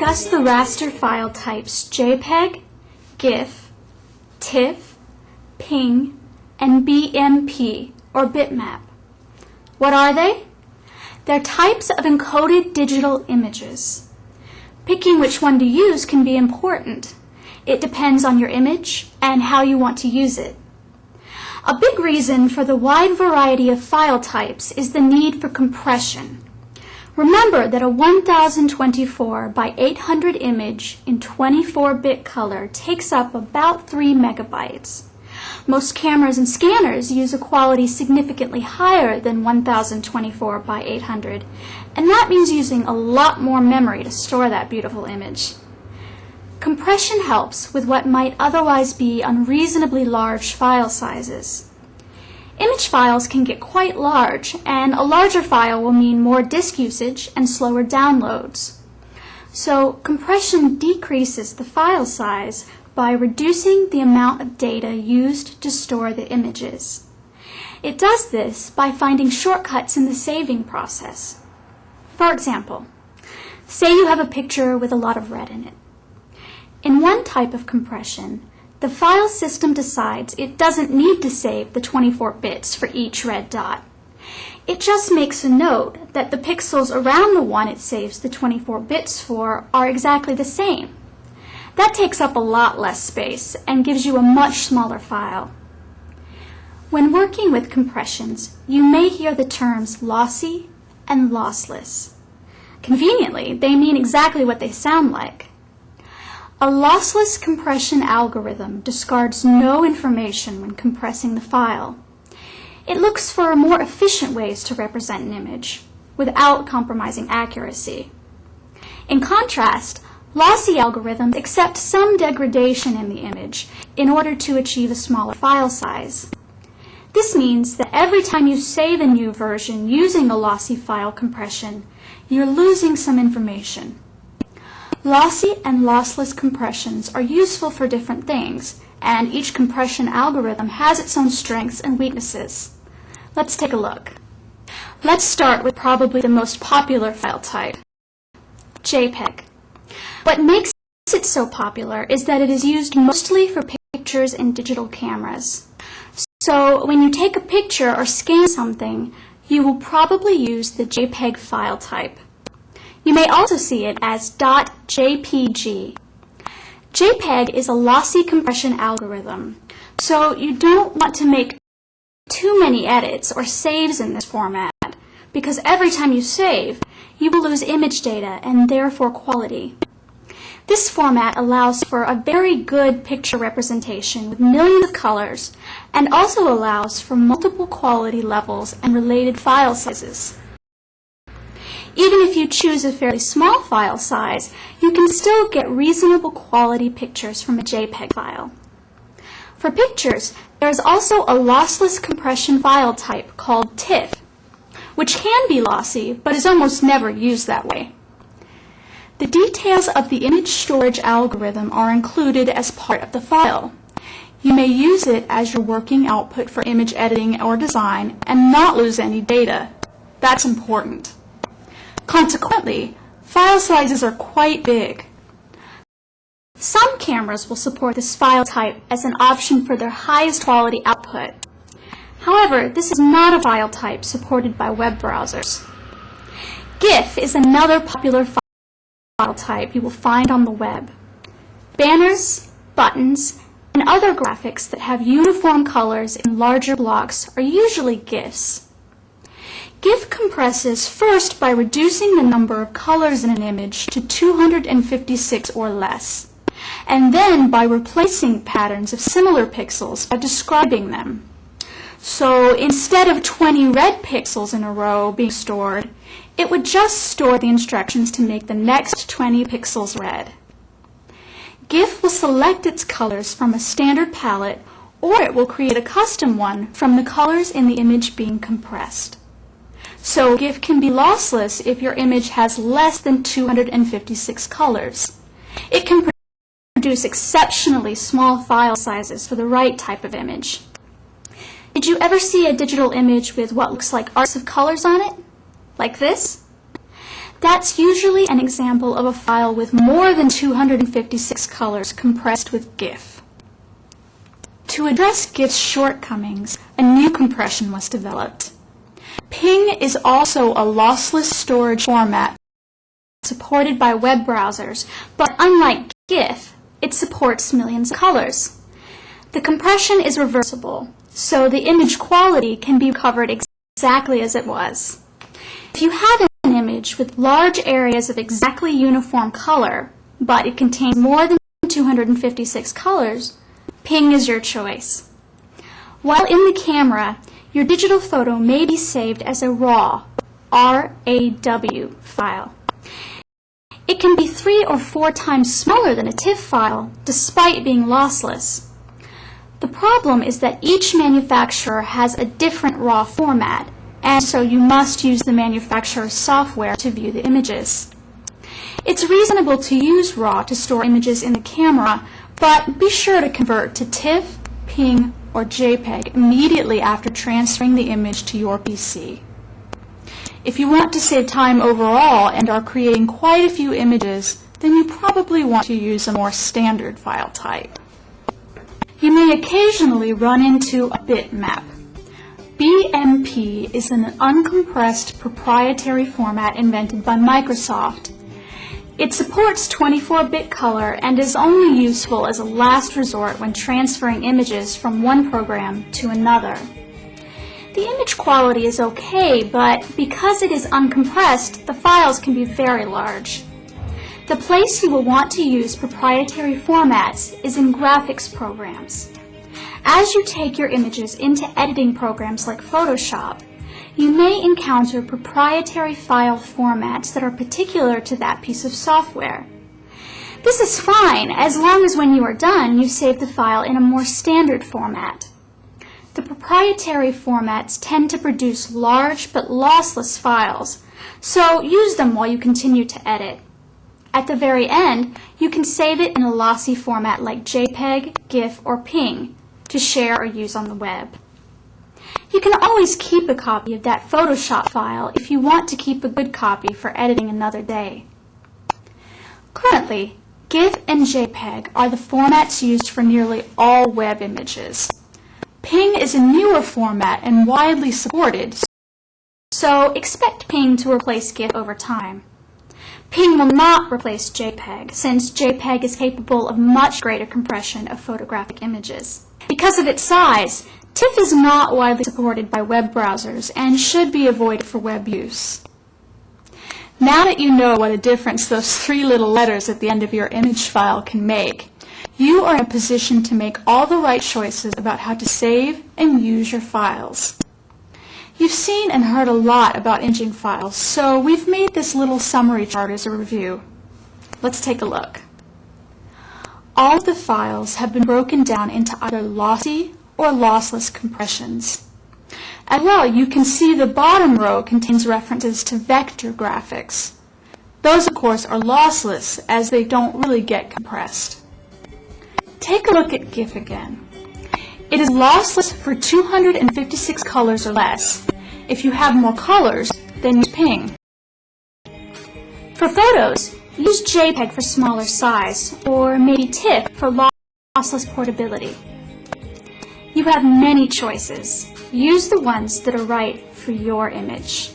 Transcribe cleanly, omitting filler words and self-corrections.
discuss the raster file types JPEG, GIF, TIFF, PNG, and BMP, or Bitmap. What are they? They're types of encoded digital images. Picking which one to use can be important. It depends on your image and how you want to use it. A big reason for the wide variety of file types is the need for compression. Remember that a 1024 by 800 image in 24-bit color takes up about 3 megabytes. Most cameras and scanners use a quality significantly higher than 1024 by 800, and that means using a lot more memory to store that beautiful image. Compression helps with what might otherwise be unreasonably large file sizes. Image files can get quite large, and a larger file will mean more disk usage and slower downloads. So compression decreases the file size by reducing the amount of data used to store the images. It does this by finding shortcuts in the saving process. For example, say you have a picture with a lot of red in it. In one type of compression, the file system decides it doesn't need to save the 24 bits for each red dot. It just makes a note that the pixels around the one it saves the 24 bits for are exactly the same. That takes up a lot less space and gives you a much smaller file. When working with compressions, you may hear the terms lossy and lossless. Conveniently, they mean exactly what they sound like. A lossless compression algorithm discards no information when compressing the file. It looks for more efficient ways to represent an image without compromising accuracy. In contrast, lossy algorithms accept some degradation in the image in order to achieve a smaller file size. This means that every time you save a new version using a lossy file compression, you're losing some information. Lossy and lossless compressions are useful for different things, and each compression algorithm has its own strengths and weaknesses. Let's take a look. Let's start with probably the most popular file type, JPEG. What makes it so popular is that it is used mostly for pictures in digital cameras. So when you take a picture or scan something, you will probably use the JPEG file type. You may also see it as .jpg. JPEG is a lossy compression algorithm, so you don't want to make too many edits or saves in this format, because every time you save, you will lose image data and therefore quality. This format allows for a very good picture representation with millions of colors, and also allows for multiple quality levels and related file sizes. Even if you choose a fairly small file size, you can still get reasonable quality pictures from a JPEG file. For pictures, there is also a lossless compression file type called TIFF, which can be lossy, but is almost never used that way. The details of the image storage algorithm are included as part of the file. You may use it as your working output for image editing or design and not lose any data. That's important. Consequently, file sizes are quite big. Some cameras will support this file type as an option for their highest quality output. However, this is not a file type supported by web browsers. GIF is another popular file type you will find on the web. Banners, buttons, and other graphics that have uniform colors in larger blocks are usually GIFs. GIF compresses first by reducing the number of colors in an image to 256 or less, and then by replacing patterns of similar pixels by describing them. So instead of 20 red pixels in a row being stored, it would just store the instructions to make the next 20 pixels red. GIF will select its colors from a standard palette, or it will create a custom one from the colors in the image being compressed. So GIF can be lossless if your image has less than 256 colors. It can produce exceptionally small file sizes for the right type of image. Did you ever see a digital image with what looks like arcs of colors on it? Like this? That's usually an example of a file with more than 256 colors compressed with GIF. To address GIF's shortcomings, a new compression was developed. Ping is also a lossless storage format supported by web browsers, but unlike GIF, it supports millions of colors. The compression is reversible, so the image quality can be recovered exactly as it was. If you have an image with large areas of exactly uniform color, but it contains more than 256 colors, Ping is your choice. While in the camera, your digital photo may be saved as a RAW, R-A-W file. It can be 3 or 4 times smaller than a TIFF file, despite being lossless. The problem is that each manufacturer has a different RAW format, and so you must use the manufacturer's software to view the images. It's reasonable to use RAW to store images in the camera, but be sure to convert to TIFF, Ping, or JPEG immediately after transferring the image to your PC. If you want to save time overall and are creating quite a few images, then you probably want to use a more standard file type. You may occasionally run into a bitmap. BMP is an uncompressed proprietary format invented by Microsoft. It supports 24-bit color and is only useful as a last resort when transferring images from one program to another. The image quality is okay, but because it is uncompressed, the files can be very large. The place you will want to use proprietary formats is in graphics programs. As you take your images into editing programs like Photoshop, you may encounter proprietary file formats that are particular to that piece of software. This is fine as long as when you are done, you save the file in a more standard format. The proprietary formats tend to produce large but lossless files, so use them while you continue to edit. At the very end, you can save it in a lossy format like JPEG, GIF, or Ping to share or use on the web. You can always keep a copy of that Photoshop file if you want to keep a good copy for editing another day. Currently, GIF and JPEG are the formats used for nearly all web images. Ping is a newer format and widely supported, so expect Ping to replace GIF over time. Ping will not replace JPEG, since JPEG is capable of much greater compression of photographic images. Because of its size, TIFF is not widely supported by web browsers and should be avoided for web use. Now that you know what a difference those 3 little letters at the end of your image file can make, you are in a position to make all the right choices about how to save and use your files. You've seen and heard a lot about imaging files, so we've made this little summary chart as a review. Let's take a look. All of the files have been broken down into either lossy or lossless compressions. As well, you can see the bottom row contains references to vector graphics. Those, of course, are lossless as they don't really get compressed. Take a look at GIF again. It is lossless for 256 colors or less. If you have more colors, then use Ping. For photos, use JPEG for smaller size, or maybe TIFF for lossless portability. You have many choices. Use the ones that are right for your image.